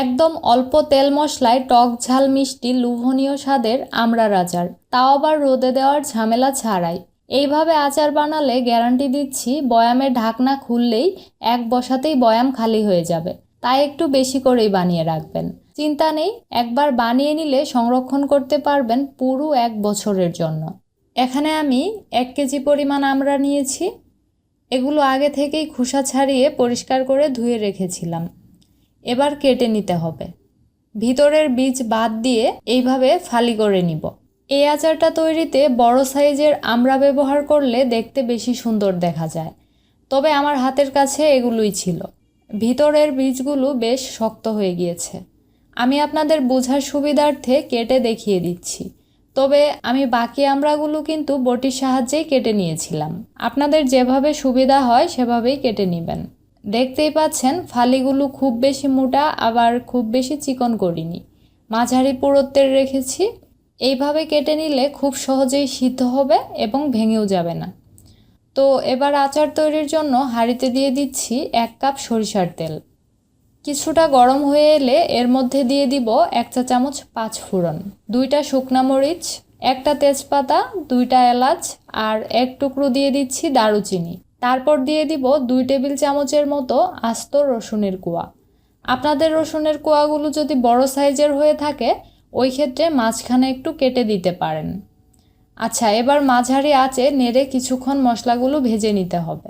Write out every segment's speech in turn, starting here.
একদম অল্প তেল মশলায় টক ঝাল মিষ্টি লোভনীয় স্বাদের আমড়ার আচার, তাও আবার রোদে দেওয়ার ঝামেলা ছাড়াই। এইভাবে আচার বানালে গ্যারান্টি দিচ্ছি বয়ামের ঢাকনা খুললেই এক বসাতেই বয়াম খালি হয়ে যাবে। তাই একটু বেশি করেই বানিয়ে রাখবেন। চিন্তা নেই, একবার বানিয়ে নিলে সংরক্ষণ করতে পারবেন পুরো 1 বছরের জন্য। এখানে আমি 1 কেজি পরিমাণ আমড়া নিয়েছি। এগুলো আগে থেকেই খোসা ছাড়িয়ে পরিষ্কার করে ধুয়ে রেখেছিলাম। এবার কেটে নিতে হবে। ভিতরের বীজ বাদ দিয়ে এইভাবে ফালি করে নিব। এই আচারটা তৈরিতে বড় সাইজের আমড়া ব্যবহার করলে দেখতে বেশি সুন্দর দেখা যায়, তবে আমার হাতের কাছে এগুলোই ছিল। ভিতরের বীজগুলো বেশ শক্ত হয়ে গিয়েছে। আমি আপনাদের বোঝার সুবিধার্থে কেটে দেখিয়ে দিচ্ছি, তবে আমি বাকি আমড়াগুলো কিন্তু বটির সাহায্যেই কেটে নিয়েছিলাম। আপনাদের যেভাবে সুবিধা হয় সেভাবেই কেটে নেবেন। দেখতেই পাচ্ছেন ফালিগুলো খুব বেশি মোটা আবার খুব বেশি চিকন করিনি, মাঝারি পুরুত্বের রেখেছি। এইভাবে কেটে নিলে খুব সহজেই সিদ্ধ হবে এবং ভেঙেও যাবে না। তো এবার আচার তৈরির জন্য হাঁড়িতে দিয়ে দিচ্ছি 1 কাপ সরিষার তেল। কিছুটা গরম হয়ে এলে এর মধ্যে দিয়ে দিব 1 চা চামচ 5 ফোড়ন, 2টা শুকনা মরিচ, 1টা তেজপাতা, 2টা এলাচ আর 1 টুকরো দিয়ে দিচ্ছি দারুচিনি। তারপর দিয়ে দিব 2 টেবিল চামচের মতো আস্ত রসুনের কোয়া। আপনাদের রসুনের কোয়াগুলো যদি বড় সাইজের হয়ে থাকে ওই ক্ষেত্রে মাঝখানে একটু কেটে দিতে পারেন। আচ্ছা, এবার মাঝারি আঁচে নেড়ে কিছুক্ষণ মশলাগুলো ভেজে নিতে হবে।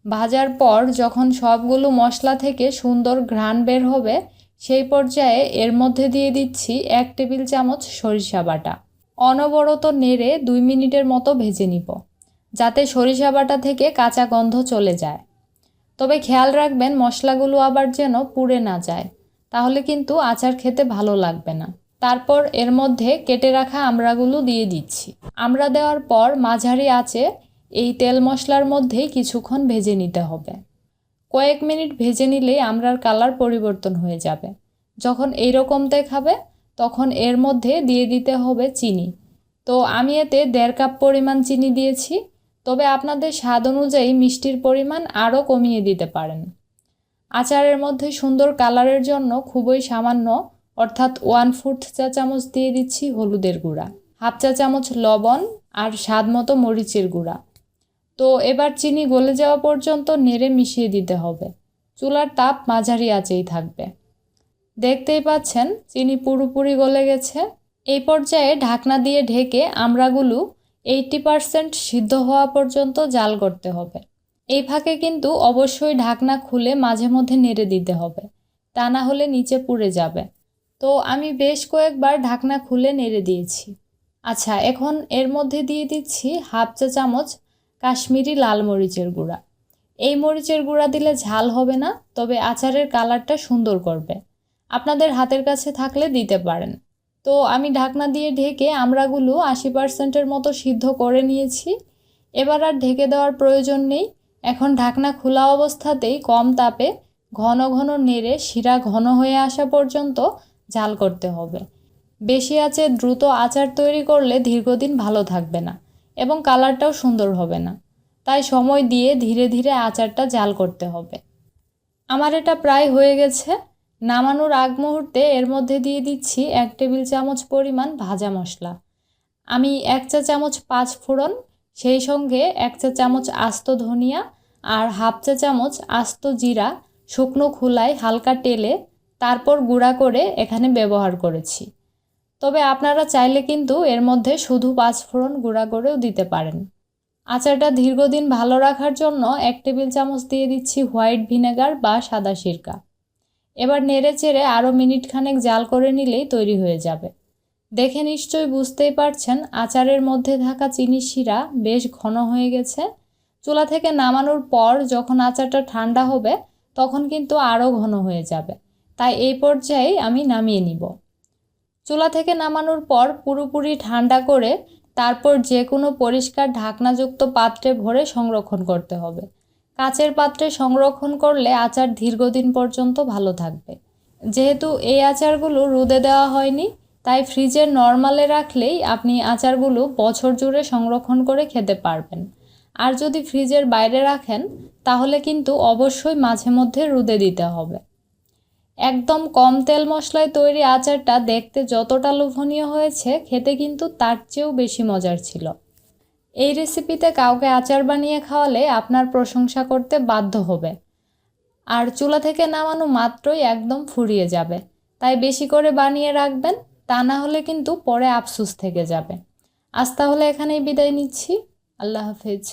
ভাজার পর যখন সবগুলো মশলা থেকে সুন্দর ঘ্রাণ বের হবে সেই পর্যায়ে এর মধ্যে দিয়ে দিচ্ছি 1 টেবিল চামচ সরিষা বাটা। অনবরত নেড়ে 2 মিনিটের মতো ভেজে নিব, যাতে সরিষা বাটা থেকে কাঁচা গন্ধ চলে যায়। তবে খেয়াল রাখবেন মশলাগুলো আবার যেন পুড়ে না যায়, তাহলে কিন্তু আচার খেতে ভালো লাগবে না। তারপর এর মধ্যে কেটে রাখা আমড়াগুলো দিয়ে দিচ্ছি। আমড়া দেওয়ার পর মাঝারি আঁচে এই তেল মশলার মধ্যেই কিছুক্ষণ ভেজে নিতে হবে। কয়েক মিনিট ভেজে নিলেই আমড়ার কালার পরিবর্তন হয়ে যাবে। যখন এইরকম দেখাবে তখন এর মধ্যে দিয়ে দিতে হবে চিনি। তো আমি এতে 1.5 কাপ পরিমাণ চিনি দিয়েছি, তবে আপনাদের স্বাদ অনুযায়ী মিষ্টির পরিমাণ আরও কমিয়ে দিতে পারেন। আচারের মধ্যে সুন্দর কালারের জন্য খুবই সামান্য অর্থাৎ 1/4 চা চামচ দিয়ে দিচ্ছি হলুদের গুঁড়া, 1/2 চা চামচ লবণ আর স্বাদ মতো মরিচের গুঁড়া। তো এবার চিনি গলে যাওয়া পর্যন্ত নেড়ে মিশিয়ে দিতে হবে। চুলার তাপ মাঝারি আঁচেই থাকবে। দেখতেই পাচ্ছেন চিনি পুরোপুরি গলে গেছে। এই পর্যায়ে ঢাকনা দিয়ে ঢেকে আমড়াগুলো 80% সিদ্ধ হওয়া পর্যন্ত জাল করতে হবে। এই ফাঁকে কিন্তু অবশ্যই ঢাকনা খুলে মাঝে মধ্যে নেড়ে দিতে হবে, তা না হলে নিচে পুড়ে যাবে। তো আমি বেশ কয়েকবার ঢাকনা খুলে নেড়ে দিয়েছি। আচ্ছা, এখন এর মধ্যে দিয়ে দিচ্ছি 1/2 চা চামচ কাশ্মীরি লাল মরিচের গুঁড়া। এই মরিচের গুঁড়া দিলে ঝাল হবে না, তবে আচারের কালারটা সুন্দর করবে। আপনাদের হাতের কাছে থাকলে দিতে পারেন। তো আমি ঢাকনা দিয়ে ঢেকে আমড়াগুলো 80%-এর মতো সিদ্ধ করে নিয়েছি। এবার আর ঢেকে দেওয়ার প্রয়োজন নেই। এখন ঢাকনা খোলা অবস্থাতেই কম তাপে ঘন ঘন নেড়ে শিরা ঘন হয়ে আসা পর্যন্ত জাল করতে হবে। বেশি আঁচে দ্রুত আচার তৈরি করলে দীর্ঘদিন ভালো থাকবে না এবং কালারটাও সুন্দর হবে না। তাই সময় দিয়ে ধীরে ধীরে আচারটা জাল করতে হবে। আমার এটা প্রায় হয়ে গেছে। নামানোর আগ মুহূর্তে এর মধ্যে দিয়ে দিচ্ছি 1 টেবিল চামচ পরিমাণ ভাজা মশলা। আমি 1 চা চামচ 5 ফোড়ন, সেই সঙ্গে 1 চা চামচ আস্ত ধনিয়া আর 1/2 চা চামচ আস্ত জিরা শুকনো খোলায় হালকা টেলে তারপর গুঁড়া করে এখানে ব্যবহার করেছি। তবে আপনারা চাইলে কিন্তু এর মধ্যে শুধু 5 ফোড়ন গুঁড়া করেও দিতে পারেন। আচারটা দীর্ঘদিন ভালো রাখার জন্য 1 টেবিল চামচ দিয়ে দিচ্ছি হোয়াইট ভিনেগার বা সাদা সিরকা। এবার নেড়ে চেড়ে আরও মিনিট খানেক জাল করে নিলেই তৈরি হয়ে যাবে। দেখে নিশ্চয়ই বুঝতেই পারছেন আচারের মধ্যে থাকা চিনির শিরা বেশ ঘন হয়ে গেছে। চুলা থেকে নামানোর পর যখন আচারটা ঠান্ডা হবে তখন কিন্তু আরও ঘন হয়ে যাবে, তাই এই পর্যায়েই আমি নামিয়ে নিব। চুলা থেকে নামানোর পর পুরোপুরি ঠান্ডা করে তারপর যে কোনো পরিষ্কার ঢাকনাযুক্ত পাত্রে ভরে সংরক্ষণ করতে হবে। কাচের পাত্রে সংরক্ষণ করলে আচার দীর্ঘদিন পর্যন্ত ভালো থাকবে। যেহেতু এই আচারগুলো রোদে দেওয়া হয়নি, তাই ফ্রিজের নরমালে রাখলেই আপনি আচারগুলো বছর জুড়ে সংরক্ষণ করে খেতে পারবেন। আর যদি ফ্রিজের বাইরে রাখেন তাহলে কিন্তু অবশ্যই মাঝে মধ্যে রোদে দিতে হবে। একদম কম তেল মশলায় তৈরি আচারটা দেখতে যতটা লোভনীয় হয়েছে, খেতে কিন্তু তার চেয়েও বেশি মজার ছিল। এই রেসিপিতে কাউকে আচার বানিয়ে খাওয়ালে আপনার প্রশংসা করতে বাধ্য হবে, আর চুলা থেকে নামানো মাত্রই একদম ফুরিয়ে যাবে। তাই বেশি করে বানিয়ে রাখবেন, তা না হলে কিন্তু পরে আফসোস থেকে যাবে। আজ তাহলে এখানেই বিদায় নিচ্ছি। আল্লাহ হাফেজ।